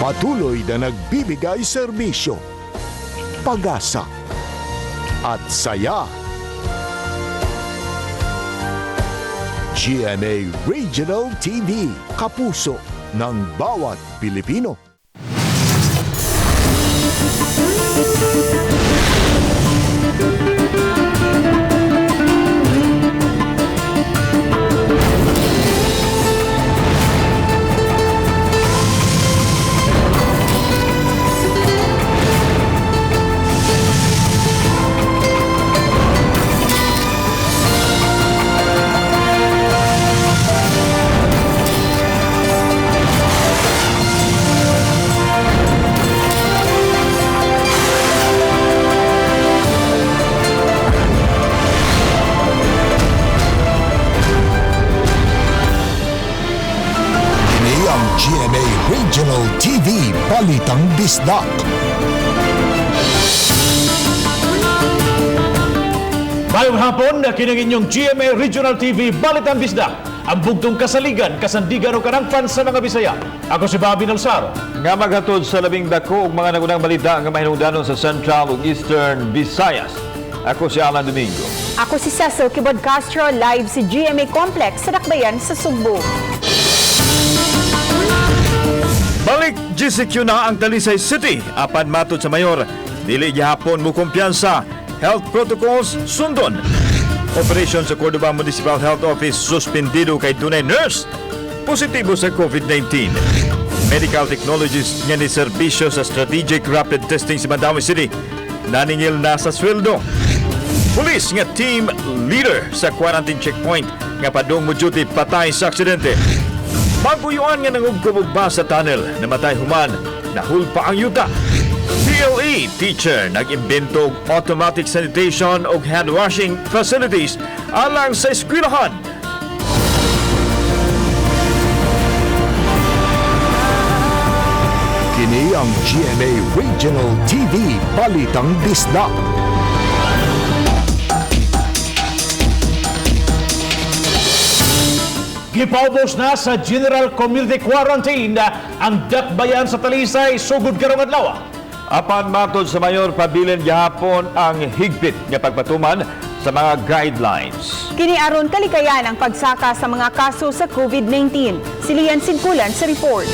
Patuloy na nagbibigay serbisyo, pag-asa at saya. GMA Regional TV, kapuso ng bawat Pilipino. GMA Regional TV, Balitang Bisdak. Mayong hapon, kinang inyong GMA Regional TV, Balitang Bisdak. Ang bugtong kasaligan, kasandigan o karangpan sa mga Bisaya. Ako si Bobby Nalsaro. Nga maghatod sa labing dako ug mga nagunang balita nga mahinungdanon sa Central ug Eastern Visayas. Ako si Alan Domingo. Ako si Cecil Kibod Castro, live si GMA Complex sa Dakbayan sa Sugbo. Balik GCQ na ang Talisay City. Apan matod sa mayor, dili gihapon mo kumpiyansa. Health protocols sundon. Operation sa Cordova Municipal Health Office suspendido kay dunay nurse positibo sa COVID-19. Medical technologies nga ni serbisyo sa Strategic Rapid Testing sa Mandaue City naningil na sa sweldo. Police nga team leader sa quarantine checkpoint nga padung mo duty patay sa aksidente. Magbuyuan nga nangugkumugba sa tunnel, namatay human, nahulpa ang yuta. PLE teacher nag-imbento og automatic sanitation o hand washing facilities alang sa eskwelahan. Kini ang GMA Regional TV, Balitang Bisdak. Gipaubos na sa General Community Quarantine ang Dakbayan sa Talisay, sugod karong adlaw. Apan matod sa mayor, pabilin gihapon ang higpit nga pagpatuman sa mga guidelines. Kini aron kalikayan ang pagsaka sa mga kaso sa COVID-19. Si Lian Singkulan sa report.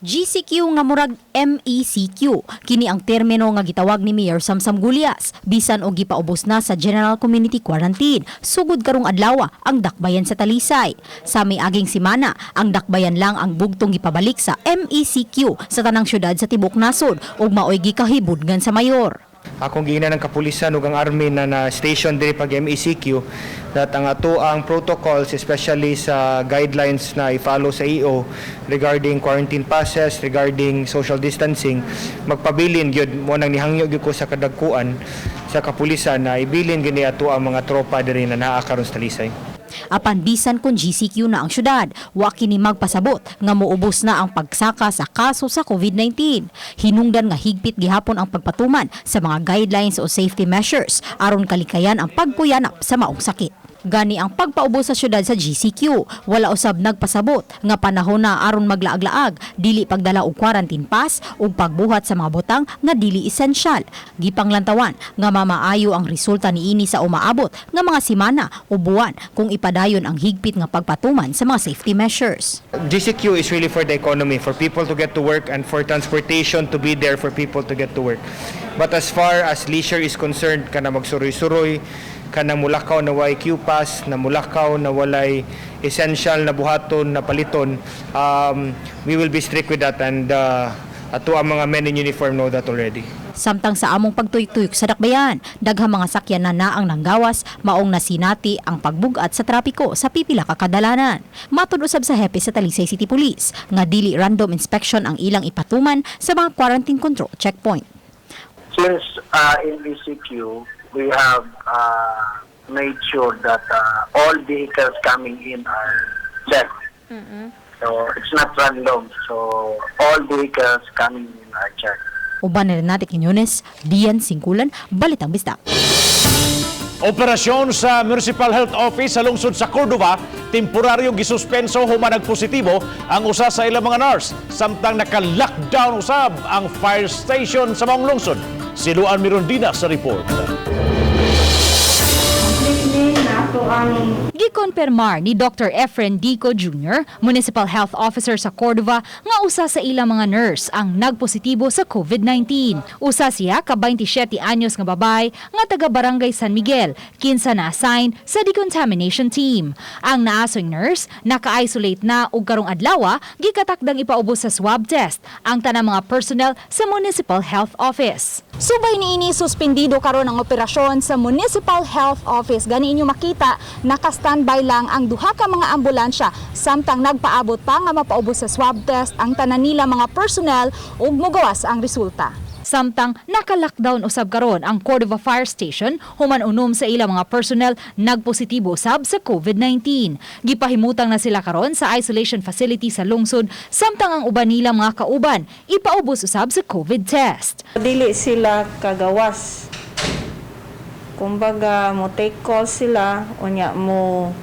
GCQ nga murag MECQ. Kini ang termino nga gitawag ni Mayor Samsam Gulyas bisan og gipaubos na sa General Community Quarantine sugod karong adlaw ang Dakbayan sa Talisay. Sa miaging semana, ang Dakbayan lang ang bugtong gipabalik sa MECQ sa tanang syudad sa tibok nasod ug maoy gikahibudgan sa mayor. Akong giina ng kapulisan ug ang army na station diri pag MECQ that ang ato ang protocols especially sa guidelines na i-follow sa EO regarding quarantine passes, regarding social distancing, magpabilin gyud mo nang nihangyo gyud ko sa kadagkuan sa kapulisan na ibilin gini ato ang mga tropa diri na naa karon sa Talisay. Apan bisan kung GCQ na ang syudad, wa kini magpasabot nga moubos na ang pagsaka sa kaso sa COVID-19. Hinungdan nga higpit gihapon ang pagpatuman sa mga guidelines o safety measures aron kalikayan ang pagkuyanap sa maong sakit. Gani ang pagpaubos sa syudad sa GCQ, wala usab nagpasabot nga panahon na aron maglaag-laag, dili pagdala og quarantine pass ug pagbuhat sa mga butang nga dili esensyal. Gipanglantawan nga mamaayo ang resulta niini sa umaabot nga mga semana o buwan kung ipadayon ang higpit nga pagpatuman sa mga safety measures. GCQ is really for the economy, for people to get to work and for transportation to be there for people to get to work. But as far as leisure is concerned, kana magsuroy-suroy, kanang mulakaw na walay Q-pass, na mulakaw na walay essential na buhaton, na paliton, we will be strict with that and ato ang mga men in uniform know that already. Samtang sa among pagtuyok-tuyok sa Dakbayan, daghang mga sakyan na ang nanggawas, maong nasinati ang pagbugat sa trapiko sa pipila ka kadalanan. Matud usab sa hepe sa Talisay City Police nga dili random inspection ang ilang ipatuman sa mga quarantine control checkpoint. Since in VCQ, we have made sure that all vehicles coming in are checked. So it's not random. So all vehicles coming in are checked. Uban na rin natin Quiñones, Dian Singkulan, Balitang Bisdak. Operasyon sa Municipal Health Office sa lungsod sa Cordova, temporaryong gisuspenso human nagpositibo ang usa sa ilang mga nurse. Samtang naka-lockdown usab ang fire station sa maong lungsod. Si Luan Mirondina sa report. Gikonpermar ni Dr. Efren Dico Jr., Municipal Health Officer sa Cordova, nga usa sa ilang mga nurse ang nagpositibo sa COVID-19. Usa siya ka 27 anyos nga babay nga taga Barangay San Miguel, kinsa na-assign sa decontamination team. Ang naasoy nurse naka-isolate na ug karong adlaw gikatakdang ipaubos sa swab test ang tanang mga personnel sa Municipal Health Office. Subay niini suspendido karon ang operasyon sa Municipal Health Office. Gani inyo makita, naka-standby lang ang duha ka mga ambulansya samtang nagpaabot pa nga mapaubos sa swab test ang tanan nila mga personnel ug mogawas ang resulta. Samtang naka-lockdown usab karon ang Cordova Fire Station human unom sa ilang mga personnel nagpositibo usab sa COVID-19. Gipahimutang na sila karon sa isolation facility sa lungsod samtang ang uban nila mga kauban ipaubos usab sa COVID test. Dili sila kagawas. Kumbaga mo take call sila unya mo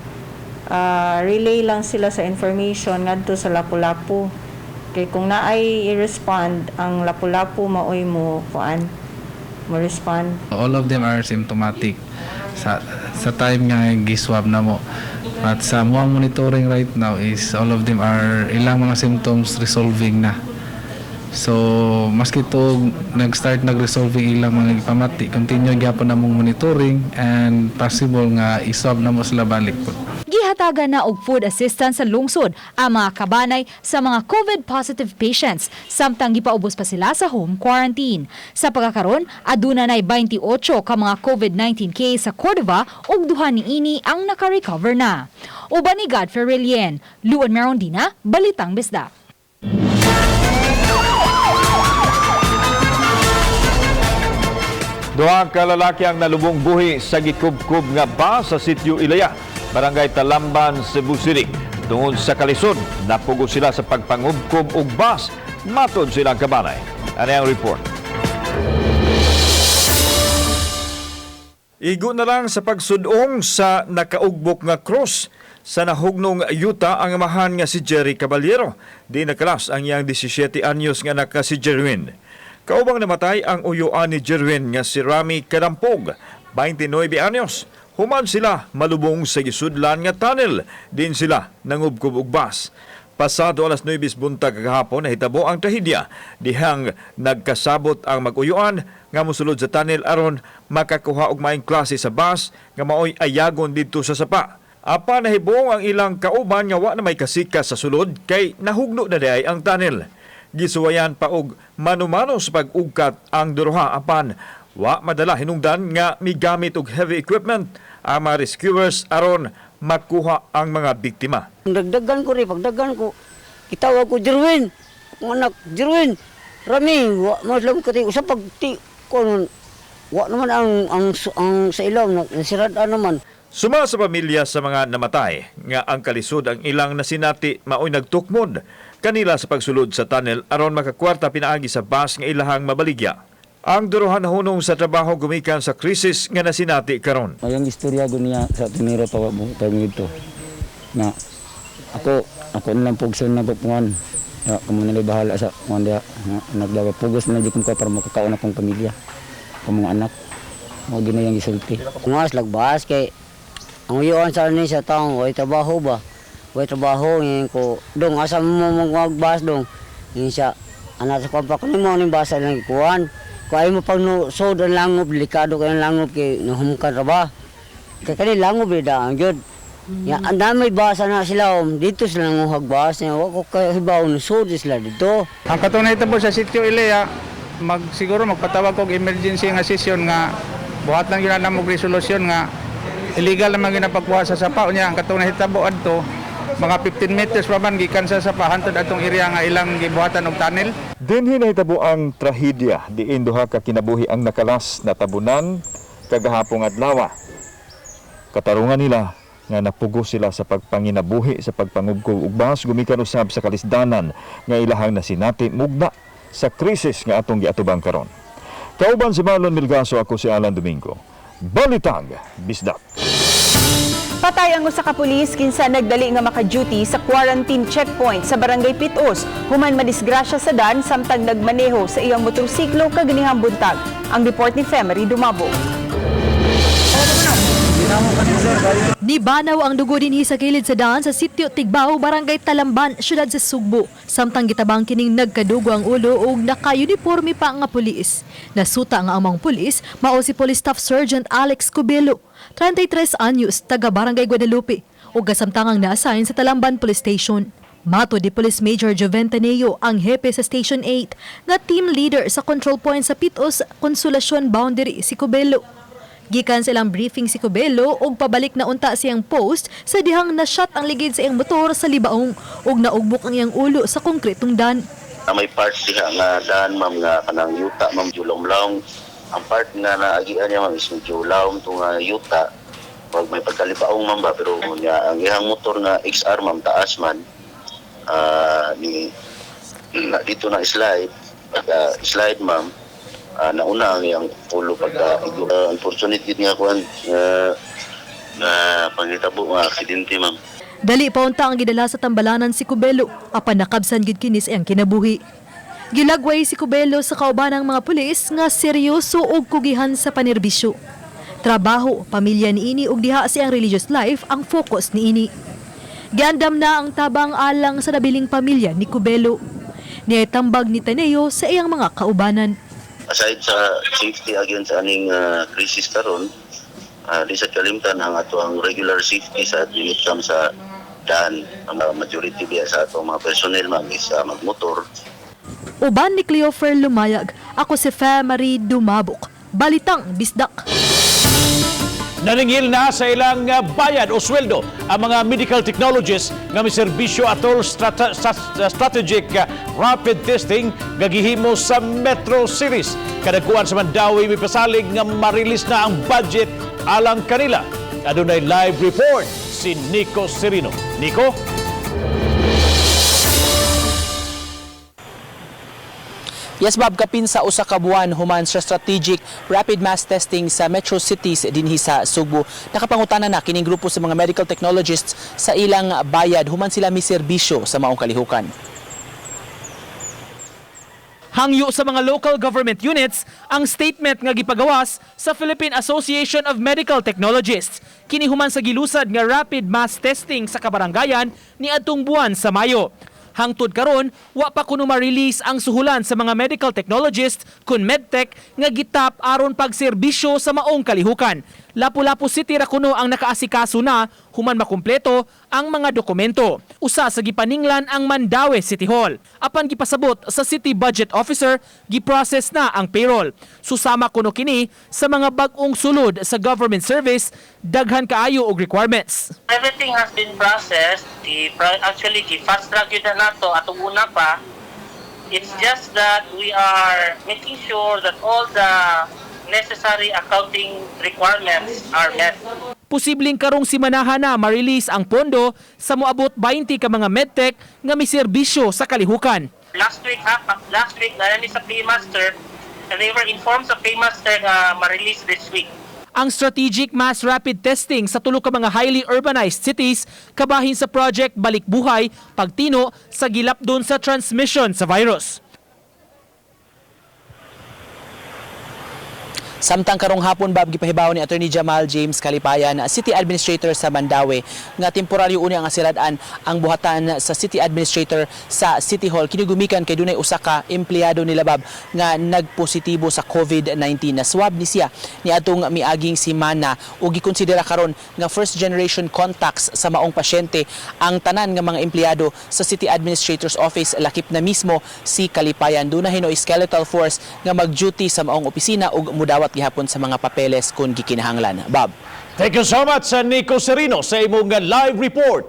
relay lang sila sa information ngadto sa Lapu-Lapu. Kay kung naay i-respond ang Lapu-Lapu maoy mo respond. All of them are symptomatic sa time nga giswab na mo. At sa muang monitoring right now is all of them are ilang mga symptoms resolving na. So maski to nag-resolving ilang mga ipamati, continue gyapon na mong monitoring and possible nga iswab na mo sila balik po. Gihatagan na og food assistance sa lungsod ang mga kabanay sa mga COVID-positive patients samtang gipaubos pa sila sa home quarantine. Sa pagkakaroon, aduna nay 28 ka mga COVID-19 case sa Cordova ug duha niini ang naka-recover na. Uban ni Godfrey Relien, Luan Mirondina, Balitang Bisdak. Duha ka lalaki ang nalubong buhi sa gikubkub nga bus sa sitio Ilaya, Barangay Talamban, Cebu City. Tungod sa kalisod, napugo sila sa pagpangubkob og bus. Matod silang kabanay. Ano ang report? Igo na lang sa pagsudong sa nakaugbok nga cross sa nahugnong yuta ang amahan nga si Jerry Caballero. Di nakalas ang iyang 17 anyos nga naka si Jerwin. Kaubang namatay ang uyuan ni Jerwin nga si Rami Kadampog, 29 anyos. Human sila malubong sa gisudlan nga tunnel. Din sila nangubkob og bus. Pasado alas 9 buntag kagahapon nahitabo ang trahedya dihang nagkasabot ang mag-uyuan nga mosulod sa tunnel aron makakuha og maayong klase sa bus nga maoy ayagon didto sa sapa. Apan nahibong ang ilang kauban nga wa na may kasika sa sulod kay nahugno na diay ang tunnel. Gisuwayan pa og mano-mano sa pag-ugkat ang duruha apan wa madala hinungdan nga migamit og heavy equipment ang mga rescuers aron makuha ang mga biktima. Dagdagan ko rin, pagdagan ko, kitawag ko, Jerwin, ang anak, Jerwin, Rami, wa lang ko tayo, sa pagti ko, wa naman ang sa ilaw, nasirada naman. Suma sa pamilya sa mga namatay nga ang kalisod ang ilang nasinati maoy nagtukmod kanila sa pagsulod sa tunnel aron makakwarta pinaagi sa bus nga ilahang mabaligya. Ang duruhan hunong sa trabaho gumikan sa krisis nga nasinati karon. Mayang istorya ko niya sa tinira pa mo ito. Na ako nilang pugson na pupungan. Ya, kamo nila bahala sa mga nagdawa pugos na di ko para makakaon akong pamilya. Kamong anak. Mo din yang gisulti. Kungas lagbas kay ang uyon sa ni sa taong way trabaho ba. Way trabaho ngin ko dong asa mo magbas dong. Ngin siya anak sa papa ko ni mo ning basa lang ikuan. Kaya mo pag no-sod ang langob, delikado kayo ang langob kay nahumkan ra ba? Kaya kanil langob ida ang yun. Ang dami basa na sila, dito sila nanguhag basa. Huwag ko kayo hibaw, no-sod sila dito. Ang katunay ito po sa sitio Ilaya, siguro magpatawag ko emergency nga session nga buhat lang yun na mong resolusyon nga illegal naman ginapagkuha sa sapa. Ang katunay hitabo adto mga 15 meters pa man gikan sa sapa hantod atong area nga ilang gibuhatan og tunnel. Dinhi nahitabo ang trahedya diin duha ka kinabuhi ang nakalas na tabunan kagahapong adlaw. Katarungan nila nga napugo sila sa pagpanginabuhi sa pagpangubkob ug bus gumikan usab sa kalisdanan nga ilahang nasinati mugna sa krisis nga atong giatubang karon. Kauban si Marlon Milgaso, ako si Alan Domingo. Balitang Bisdak. Patay ang usa ka pulis kinsa nagdali nga maka-duty sa quarantine checkpoint sa Barangay Pitos. Human madisgrasya sa dan samtang nagmaneho sa iyang motorsiklo kaganihang buntag. Ang report ni Femery Dumabo. Nibanaw ang dugo dinhi sa kilid sa daan sa sitio Tigbao, Barangay Talamban, syudad sa Sugbo. Samtang gitabang kining nagkadugo ang ulo ug naka-uniforme pa nga pulis. Nasuta nga amang pulis mao si Police Staff Sergeant Alex Cubelo, 33 anyos, taga Barangay Guadalupe, ug kasamtangang na-assign sa Talamban Police Station. Mato di Police Major Joventaneo, ang hepe sa Station 8, nga team leader sa control point sa Pitos Consolacion Boundary si Cubelo. Gikan silang briefing si Cubelo ug pabalik na unta siyang post sa dihang na-shot ang ligid sa iyang motor sa libaong ug naugbok ang iyang ulo sa konkretong dan. May part diha nga daan ma'am nga kanang yuta ma'am julong-long. Ang part nga naagian niya ma'am is julong tong yuta. Pag may pagkalibaong ma'am ba pero niya ang iyang motor nga XR ma'am taas man ni dito na slide pag slide ma'am. Nauna ang iyang ulo pagka unfortunate nga kuan na pangitabo nga aksidente ma'am. Dali pa unta ang gidala sa tambalanan si Cubelo, apan nakabsan gid kini sa iyang kinabuhi. Gilagway si Cubelo sa kaubanang mga pulis nga seryoso ug kugihan sa panerbisyo. Trabaho, pamilya niini ug diha sa iyang religious life ang focus niini. Giandam na ang tabang alang sa nabiling pamilya ni Cubelo. Niitambag ni Taneo sa iyang mga kaubanan. Aside sa safety against aning crisis karon, di sa kalimtan ang ato ang regular safety sa ating sa daan. Ang majority diya sa ato mga personnel is magmotor. Uban ni Cleofer Lumayag, ako si Femery Dumabok. Balitang Bisdak. Nalingil na sa ilang bayad o sweldo ang mga medical technologists nga may serbisyo atol strategic rapid testing gagihimo sa Metro Series. Kadagkuan sa Mandawi may pasalig nga marilis na ang budget alang kanila. Adunay live report si Nico Serino. Nico? Yes, Bob, kapin sa usa ka buwan human sa strategic rapid mass testing sa metro cities dinhi sa Sugbo. Nakapangutana na kining grupo sa mga medical technologists sa ilang bayad human sila mi serbisyo sa maong kalihukan. Hangyo sa mga local government units ang statement nga gipagawas sa Philippine Association of Medical Technologists. Kini human sa gilusad nga rapid mass testing sa kabarangayan ni adtong buwan sa Mayo. Hangtod karon, wa pa kuno ma-release ang suhulan sa mga medical technologist kun medtech nga gitap aron pagserbisyo sa maong kalihukan. Lapu-Lapu City ra kuno ang nakaasikaso na human makumpleto ang mga dokumento. Usa sa gipaninglan ang Mandawi City Hall. Apan gipasabot sa City Budget Officer, giprocess na ang payroll. Susama kuno kini sa mga bag-ong sulod sa government service, daghan kaayo og requirements. Everything has been processed. Actually, fast track yun na nato atong una pa. It's just that we are making sure that all the necessary accounting requirements are met. Posibleng karong simanahan na ma-release ang pondo sa moabot 20 ka mga medtech nga may serbisyo sa kalihukan. Last week na sa Paymaster, and they were informed sa Paymaster na ma-release this week. Ang strategic mass rapid testing sa tulo ka mga highly urbanized cities kabahin sa project Balik Buhay pagtino sa gilapdon sa transmission sa virus. Samtang karong hapon, Bob, gipahibaw ni Attorney Jamal James Kalipayan, City Administrator sa Mandawi, nga temporaryo uni ang asiradaan ang buhatan sa City Administrator sa City Hall. Kinigumikan kay dunay usa ka empleyado nila, Bob, nga nagpositibo sa COVID-19. Na swab ni siya ni atong miaging semana o gikonsidera karon nga first generation contacts sa maong pasyente ang tanan nga mga empleyado sa City Administrator's Office, lakip na mismo si Kalipayan. Doon na hinoy skeletal force nga mag-duty sa maong opisina ug mudawat gihapon sa mga papeles kung gikinahanglan. Bob. Thank you so much, Nico Serino, sa imong live report.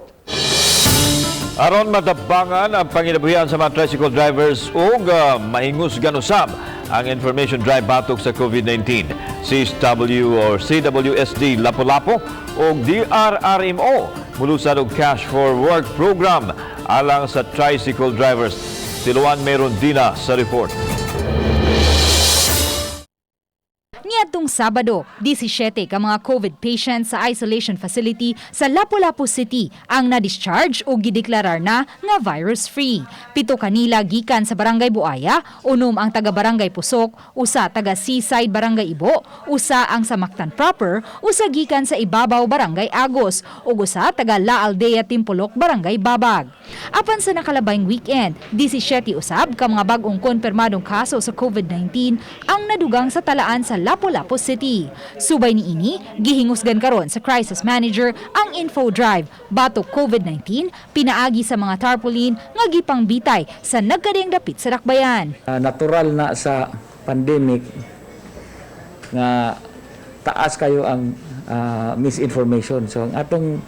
Aron matabangan ang panginabuhian sa mga tricycle drivers ug maingus ganusab ang information drive batok sa COVID-19. CSW or CWSD Lapu-Lapu ug DRRMO mulusad og Cash for Work program alang sa tricycle drivers. Siluan Merondina sa report. Niadtong Sabado, 17 ka mga COVID patients sa isolation facility sa Lapu-Lapu City ang na-discharge o gideklarar na nga virus-free. 7 kanila gikan sa Barangay Buaya, 6 ang taga-Barangay Pusok, usa taga-Seaside Barangay Ibo, usa ang sa Mactan proper, usa gikan sa Ibabaw Barangay Agos, ug usa taga-La Aldea Timpolok Barangay Babag. Apan sa nakalabayng weekend, 17 usab ka mga bag-ong konfirmadong kaso sa COVID-19 ang nadugang sa talaan sa Lapu-Lapu City. Subay niini, gihingusgan karon sa crisis manager ang info drive batok COVID-19 pinaagi sa mga tarpaulin nga gipangbitay sa nagkadiyang dapit sa dakbayan. Natural na sa pandemic nga taas kayo ang misinformation. So ang atong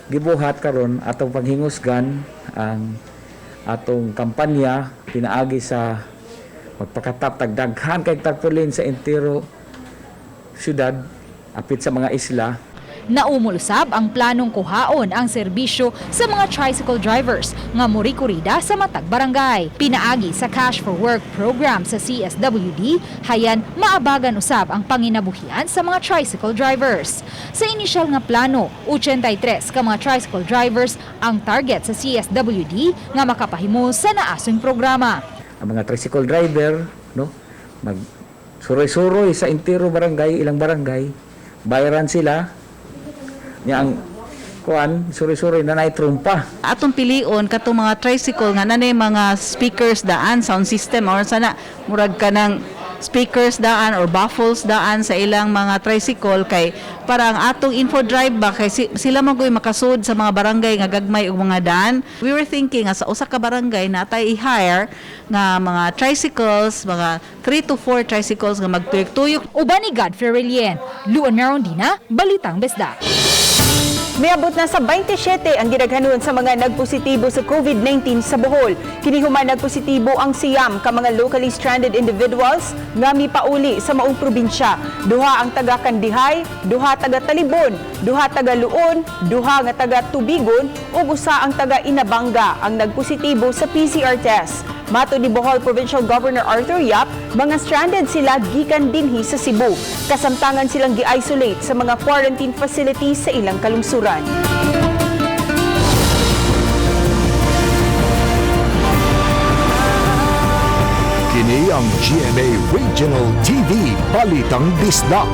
gibuhat karon, atong panghingusgan ang atong kampanya pinaagi sa magpakatap daghan kay tarpaulin sa entero syudad apit sa mga isla. Naumulusab ang planong kuhaon ang serbisyo sa mga tricycle drivers nga murikurida sa matag barangay. Pinaagi sa Cash for Work program sa CSWD, hayan maabagan usab ang panginabuhian sa mga tricycle drivers. Sa inisyal nga plano, 83 ka mga tricycle drivers ang target sa CSWD nga makapahimo sa naasong programa. Ang mga tricycle driver, no, mag suroy-suroy sa entero barangay, ilang barangay, bayaran sila. Nya ang kuan suroy-suroy na nay trumpa. Atong pilion katong mga tricycle nga nanay mga speakers daan, sound system or sana murag ka ng speakers daan or baffles daan sa ilang mga tricycle kay para ang atong info drive ba kay sila magoy makasud sa mga barangay nga gagmay og mga daan. We were thinking sa usa ka barangay natay i-hire nga mga tricycles, mga 3 to 4 tricycles nga magtuyok-tuyok. Uban ni Godfrey Relien, Luon Merondina, Balitang Besda. Miabot na sa 27 ang gidaghanon sa mga nagpositibo sa COVID-19 sa Bohol. Kinihuman nagpositibo ang siyam ka mga locally stranded individuals nga mipauli sa maong probinsya. Duha ang taga Kandihay, duha taga Talibon, duha taga Luon, duha nga taga Tubigon ug usa ang taga Inabanga ang nagpositibo sa PCR test. Mato ni Bohol Provincial Governor Arthur Yap, mga stranded sila gikan dinhi sa Cebu. Kasamtangan silang gi-isolate sa mga quarantine facilities sa ilang kalungsuran. Kini ang GMA Regional TV Balitang Disda.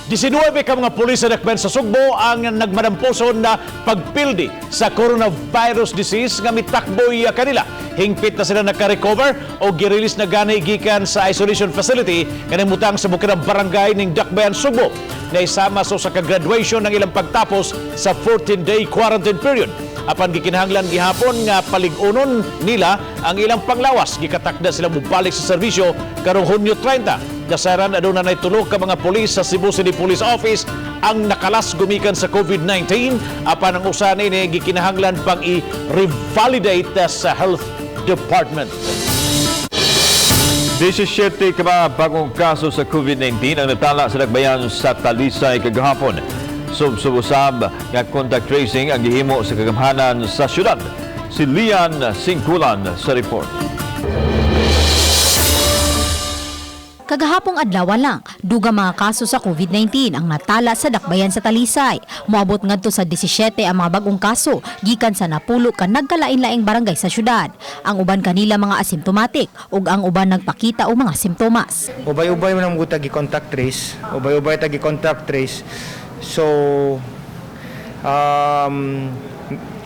Disinuebe ka mga pulis sa Dakbayan sa Sugbo ang nagmadamposon na pagpildi sa coronavirus disease nga mitakboy kanila. Hingpit na sila naka-recover o girilis na ganay gikan sa isolation facility kanimutang sa bukidang barangay ning Dakbayan Sugbo na isama sa ka-graduation ng ilang pagtapos sa 14-day quarantine period. Apan gikinahanglan gihapon nga paligunon nila ang ilang panglawas. Gikatakda sila mubalik sa serbisyo karong Hunyo 30. Dasaran aduna nay tulo ka mga pulis sa Cebu City Police Office ang nakalas gumikan sa COVID-19. Apan ang usa ni gikinahanglan pang i-revalidate sa Health Department. 17 ka mga bagong kaso sa COVID-19 ang natala sa Dakbayan sa Talisay kagahapon. Sub-usab nga contact tracing ang gihimo sa kagamhanan sa syudad. Si Lian Singkulan sa report. Kagahapong adlaw lang, duga mga kaso sa COVID-19 ang natala sa Dakbayan sa Talisay. Moabot ngadto sa 17 ang mga bagong kaso gikan sa napulo ka nagkalain-laing barangay sa syudad. Ang uban kanila mga asymptomatic ug ang uban nagpakita og mga simptomas. Ubay-ubay man ang gi contact trace, ubay-ubay tagi contact trace. So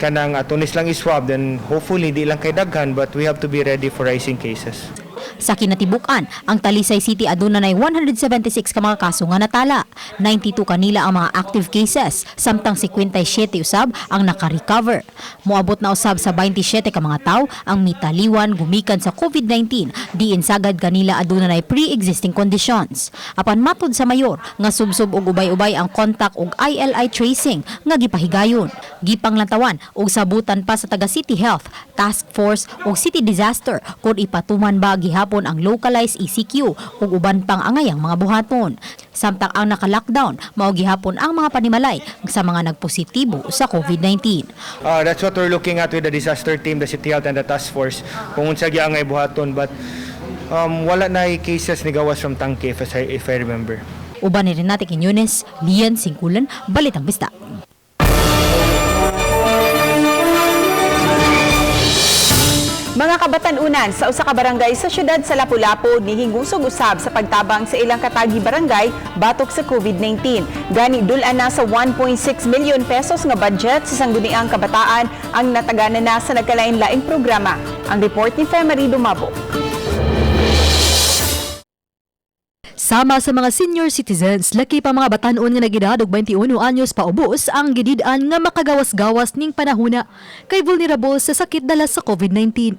kanang atunis lang i-swab, then hopefully di lang kay daghan, but we have to be ready for rising cases. Sa kinatibukan, ang Talisay City aduna nay 176 ka mga kaso nga natala. 92 kanila ang mga active cases, samtang 57 usab ang naka-recover. Moabot na usab sa 27 ka mga tawo ang mitaliwan gumikan sa COVID-19, diin sagad kanila aduna nay pre-existing conditions. Apan matud sa mayor nga subsob og ubay-ubay ang contact og ILI tracing nga gipahigayon. Gipanglantawan og sabutan pa sa taga City Health, Task Force ug City Disaster kung ipatuman ba gihapon ang localized ECQ ug uban pang angayang mga buhaton. Samtang ang naka-lockdown, mao gihapon ang mga panimalay sa mga nagpositibo sa COVID-19. That's what we're looking at with the disaster team, the City Health and the Task Force. Kung unsa gyangay buhaton, but wala na cases ni gawas from Tangke if I remember. Uban ni Renate Quiñones, Lian Singkulan, Balitang Bista. Mga kabatan-unan sa usa ka barangay sa syudad sa Lapu-Lapu nihingusog usab sa pagtabang sa ilang katagi barangay batok sa COVID-19. Gani dul-an na sa 1.6 milyon pesos nga budget sa sangguniang kabataan ang natagana na sa nagkalain-laing programa. Ang report ni Femari Dumabo. Sama sa mga senior citizens, laki pa mga batan-on nga nagedad og 21 anyos pa ubos ang gidid-an nga makagawas-gawas ning panahona kay vulnerable sa sakit dala sa COVID-19.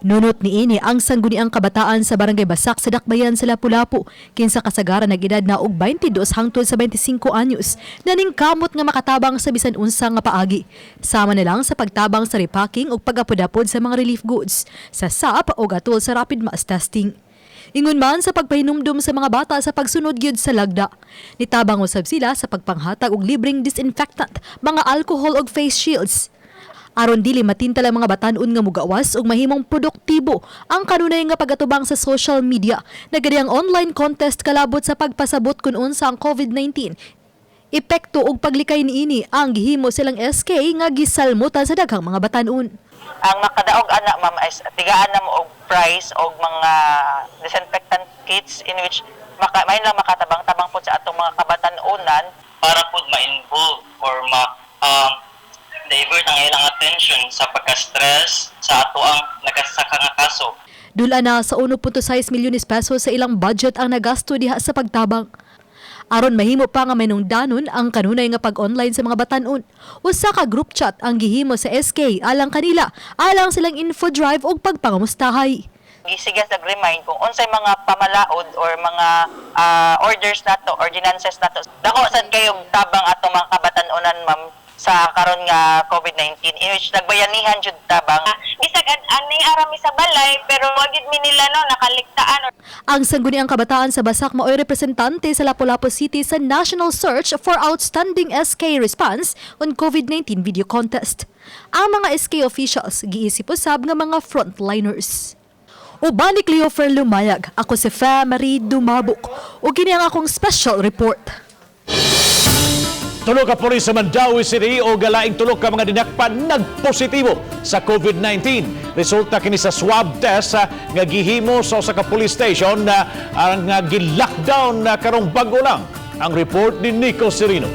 Nunot niini ang sangguniang kabataan sa Barangay Basak sa Dakbayan sa Lapu-Lapu kinsa kasagaran nagedad na og 22 hangtod sa 25 anyos na ning kamot nga makatabang sa bisan unsa nga paagi. Sama na lang sa pagtabang sa repacking ug pag-apod-apod sa mga relief goods, sa SAP o atol sa rapid mass testing. Ingon man sa pagpahinumdum sa mga bata sa pagsunod gyud sa lagda. Nitabang usab sila sa pagpanghatag og libreng disinfectant, mga alcohol ug face shields. Aron dili matintala mga batan-on nga mugawas ug mahimong produktibo ang kanunay nga pagatubang sa social media. Nagadi ang online contest kalabot sa pagpasabot kun unsa ang COVID-19. Epekto ug paglikay niini ang gihimo silang SK nga gisalmutan sa daghang mga batan-on. Ang makadaog ana ma'am is tigaan na mo og price og mga disinfectant kits in which may lang makatabang-tabang po sa atong mga kabatan-onan para po ma-involve or divert ang ilang attention sa pagka-stress sa ato ang nagasaka nga kaso. Dula na sa 1.6 milyones pesos sa ilang budget ang nagasto diha sa pagtabang. Aron mahimo pa nga manungdanon ang kanunay nga pag-online sa mga batan-on. Usa ka group chat ang gihimo sa SK alang kanila, alang silang info drive ug pagpangamustahay. Gisigas nag-remind kung unsay mga pamalaod or mga orders nato, ordinances nato. Dako sad kayong tabang atong mga kabatan-onan ma'am sa karon nga COVID-19 in which nagbayanihan jud tabang. Bisag ani arami sa balay pero wag gid mi nila no nakaligtaan. Ang sangguniang kabataan sa Basak maoy representante sa Lapu-Lapu City sa National Search for Outstanding SK Response on COVID-19 Video Contest. Ang mga SK officials giisip usab nga mga frontliners. Uban ni Cleofer Lumayag, ako si Femari Dumabok ug kini ang akong special report. Tulo ka pulis sa Mandaue City o galaing tulo ka mga dinakpan nagpositibo sa COVID-19. Resulta kini sa swab test nga gihimo sa usa ka police station na ang gi-lockdown na karong bago lang. Ang report ni Nico Serino.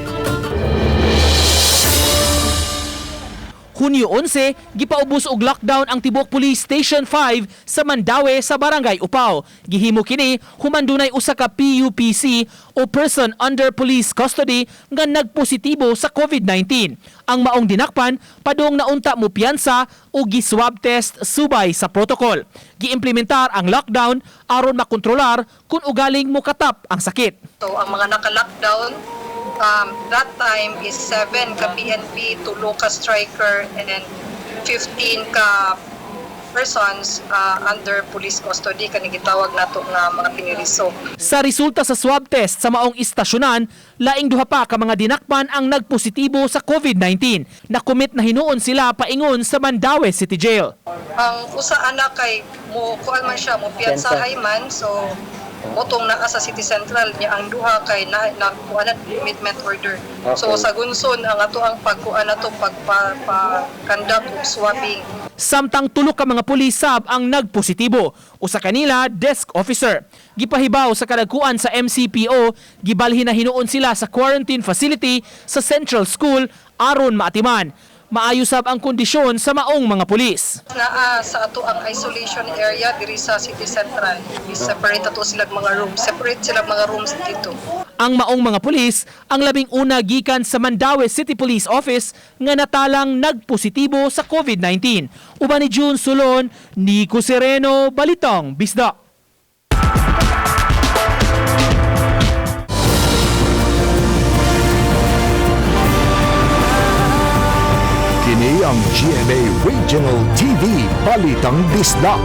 Hunyo 11, gipaubos og lockdown ang Tibok Police Station 5 sa Mandaue sa Barangay Upaw. Gihimo kini human dunay usa ka PUPC o person under police custody nga nagpositibo sa COVID-19. Ang maong dinakpan padung naunta mo piyansa o gi-swab test subay sa protocol. Giimplementar ang lockdown aron makontrolar kung ugaling mokatap ang sakit. So ang mga naka-lockdown that time is 7 ka PNP, 2 ka striker, and then 15 ka persons under police custody kani gitawag nato nga mga piniriso. Sa resulta sa swab test sa maong istasyonan, laing duha pa ka mga dinakpan ang nagpositibo sa COVID-19. Nakumit na hinuon sila paingon sa Mandaue City Jail. Ang usa anak kay mo kuan man siya mo piyansahay man, so motong naa sa City Central niya ang duha kay na kuan commitment order. Okay. So sa gunson ang ato ang pagkuan nato pagpa-conduct og swabbing. Samtang tulo ka mga pulis sab ang nagpositibo. Usa kanila desk officer. Gipahibaw sa kadagkuan sa MCPO, gibalhin na hinuon sila sa quarantine facility sa Central School aron maatiman. Maayo sab ang kondisyon sa maong mga pulis. Naa sa ato ang isolation area diri sa City Central. Separate ato silang mga rooms. Separate silang mga rooms dito. Ang maong mga pulis ang labing una gikan sa Mandaue City Police Office nga natalang nagpositibo sa COVID-19. Uban ni June Sulon, Nico Sereno, Balitang Bisda. Kini ang GMA Regional TV Balitang Bisda.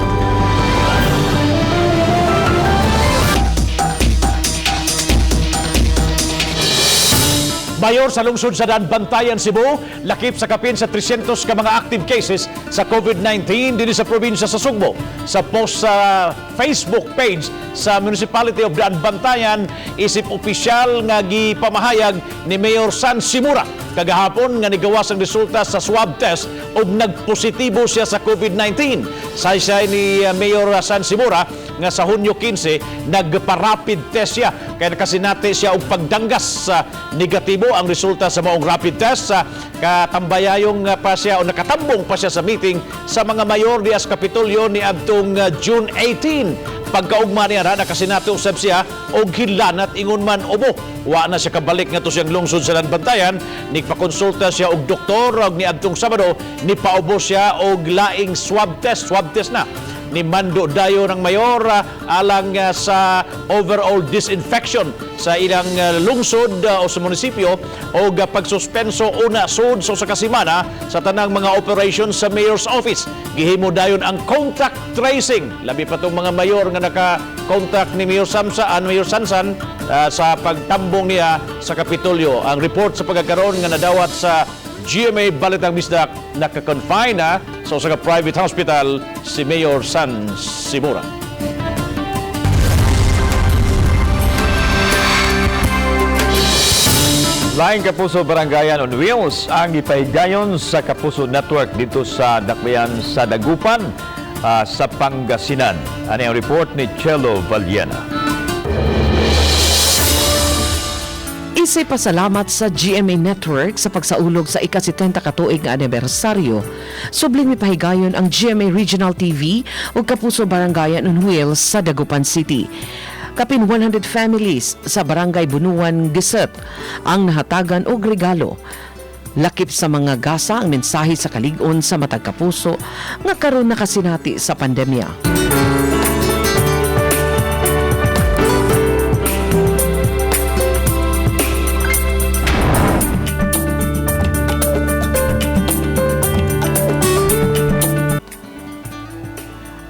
Mayor sa lungsod sa Bantayan, Cebu, lakip sa kapin sa 300 ka mga active cases sa COVID-19 dito sa probinsya sa Sugbo. Sa post sa Facebook page sa Municipality of Bantayan, isip opisyal nga gipamahayag ni Mayor San Simura kagahapon nga nigawas ang resulta sa swab test ug nagpositibo siya sa COVID-19. Saysay ni Mayor San Simura nga sa Hunyo 15 nagpa-rapid test siya kaya nakasinati siya og pagdanggas sa negatibo ang resulta sa maong rapid test. Katambayayong pa siya o nakatambong pa siya sa meeting sa mga mayor di as Kapitolyo ni adtong June 18. Pagkaugma niya na nakasinati usab siya og hilanat ingon man ubo. Wa na siya kabalik nga to siyang lungsod sa Bantayan. Nagpakonsulta siya og doktor og ni adtong Sabado ni paubo siya og laing swab test na ni Mando Dayo ng Mayor alang sa overall disinfection sa ilang lungsod o sa munisipyo o pagsuspenso una sud sa kasimana sa tanang mga operations sa Mayor's Office. Gihimo dayon ang contact tracing. Labi pa itong mga mayor nga naka-contact ni Mayor Sansan sa pagtambong niya sa Kapitolyo. Ang report sa pagkakaroon nga nadawat sa GMA Balitang Bisdak naka-confine na sa usa ka private hospital si Mayor San Simura. Laing Kapuso Barangayan on Wheels ang ipaigayon sa Kapuso Network dito sa Dakbayan sa Dagupan sa Pangasinan. Ano ang report ni Chelo Valiena. Isa'y pasalamat sa GMA Network sa pagsaulog sa ika-70 katuig nga anibersaryo. Subling mipahigayon ang GMA Regional TV ug Kapuso Barangayan on Wheels sa Dagupan City. Kapin 100 families sa Barangay Bunuan, Giset ang nahatagan og regalo. Lakip sa mga gasa ang mensahe sa kalig-on sa matag kapuso nga karon nakasinati sa pandemya.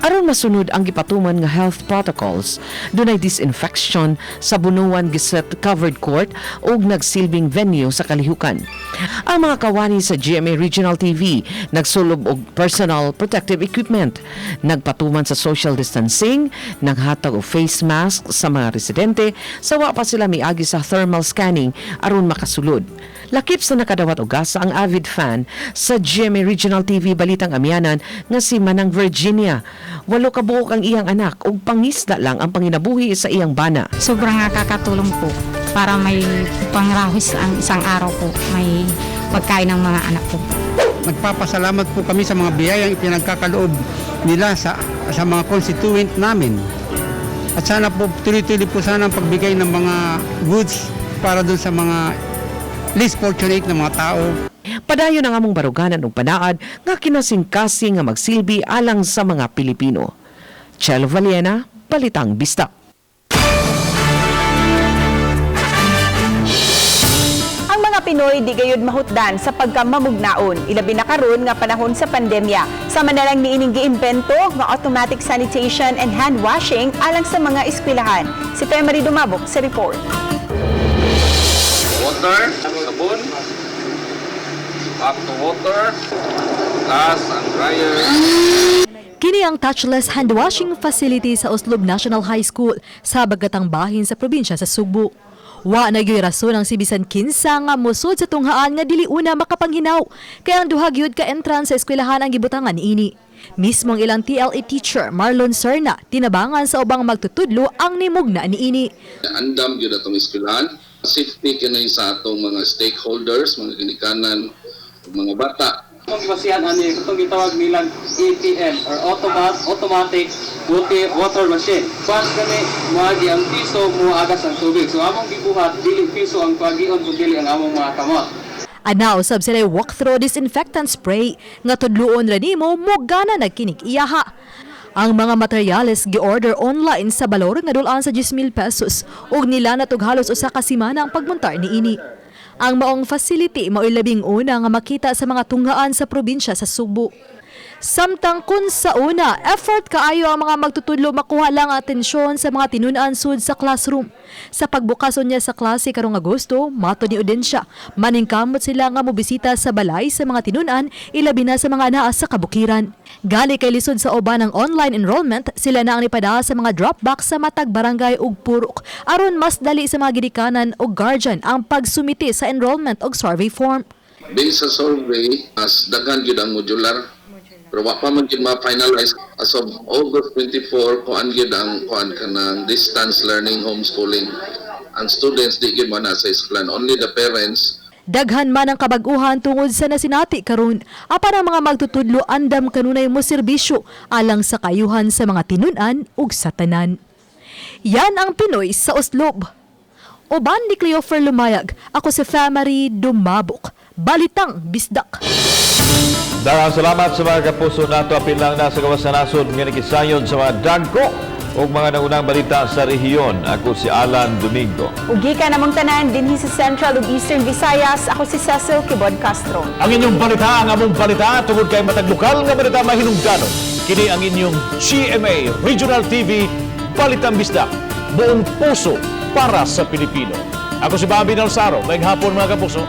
Aron masunod ang gipatuman nga health protocols, dunay disinfection sa Bunuan Giset Covered Court ug nagsilbing venue sa kalihukan. Ang mga kawani sa GMA Regional TV nagsulob og personal protective equipment, nagpatuman sa social distancing, naghatag og face mask sa mga residente, sawa pa sila miagi sa thermal scanning aron makasulod. Lakip sa nakadawat og gasa ang avid fan sa GMA Regional TV Balitang Amianan nga si Manang Virginia. 8 ka buok ang iyang anak ug pangisda lang ang panginabuhi sa iyang bana. Sobrang nakakatulong po para may pangrahos ang isang araw po, may pagkain ng mga anak ko. Nagpapasalamat po kami sa mga biyayang ipinagkakaloob nila sa mga constituent namin. At sana po tuloy-tuloy po sana ang pagbigay ng mga goods para doon sa mga least fortunate na mga tao. Padayon ang among baruganan ug panaad nga kinasingkasing nga magsilbi alang sa mga Pilipino. Chelo Valiena, Balitang Bisdak. Ang mga Pinoy di gayud mahutdan sa pagkamamugnaon, ilabi na karon nga panahon sa pandemya. Sama na lang niining giimbento nga automatic sanitation and hand washing alang sa mga eskwelahan. Si Temari Dumabok sa report. Water, sabon, up to water, gas and dryer. Kini ang touchless hand washing facility sa Oslob National High School sa bagatang bahin sa probinsya sa Sugbo. Wa na gyud rason ang si bisan kinsa nga mosud sa tunghaan nga dili una makapanghinaw kaya ang duha gyud ka entrance sa eskwelahan ang gibutangan niini. Mismo ang ilang TLE teacher Marlon Serna tinabangan sa ubang magtutudlo ang nimugna niini. Andam gyud atong eskwelahan. Safety kini sa atong mga stakeholders, mga ginikanan, mga bata. Itong gibasihan ani itong gitawag nilang ATM or automatic water machine. Once kami moagi ang piso mo agas ang tubig. So among gibuhat dili piso ang pagion kun dili ang among mga kamot. Ana usab sila walk-through disinfectant spray nga tudluon ra nimo mo gana nagkinig iyaha. Ang mga materyales gi-order online sa balor nga dulaan sa 10,000 pesos ug nila natog halos usa ka semana ang pagmontar niini. Ang maong facility mao'y labing una nga makita sa mga tunghaan sa probinsya sa Sugbo. Samtang kun sa una, effort kaayo ang mga magtutudlo makuha lang ang atensyon sa mga tinunan sud sa classroom. Sa pagbukason niya sa klase karong Agosto, mato ni Udensya, maningkamot sila nga mobisita sa balay sa mga tinunan, ilabi na sa mga anaa sa kabukiran. Gali kay lisod sa uban ng online enrollment, sila na ang nipada sa mga drop-box sa matag barangay ug purok, aron mas dali sa mga gidikanan o guardian ang pagsumiti sa enrollment og survey form. Based sa survey, as daghan gyud ang modular, pero wa pa man gyud ma-finalize as of August 24 kuan gyud ang kuan kanang distance learning homeschooling. Ang students di gyud man sa eskwelahan, only the parents. Daghan man ang kabag-uhan tungod sa nasinati karon, apan ang mga magtutudlo andam kanunay mo serbisyo alang sa kayuhan sa mga tinunan ug sa tanan. Yan ang Pinoy sa Oslob. Oban ni Cleofer Lumayag, ako si Famary Dumabok, Balitang Bisdak. Daghang salamat sa mga kapuso nato apil lang nasa gawas sa nasod nga nakisayon sa mga dagko ug mga naunang balita sa rehiyon. Ako si Alan Domingo. Ugi ka namang tanan dinhi sa Central ug Eastern Visayas. Ako si Cecil Kibon Castro. Ang inyong balita, ang among balita, tungod kay matag lokal nga balita mahinungdanon. Kini ang inyong GMA Regional TV Balitang Bisdak. Buong puso para sa Pilipino. Ako si Bobby Nalsaro. Maayong hapon mga kapuso.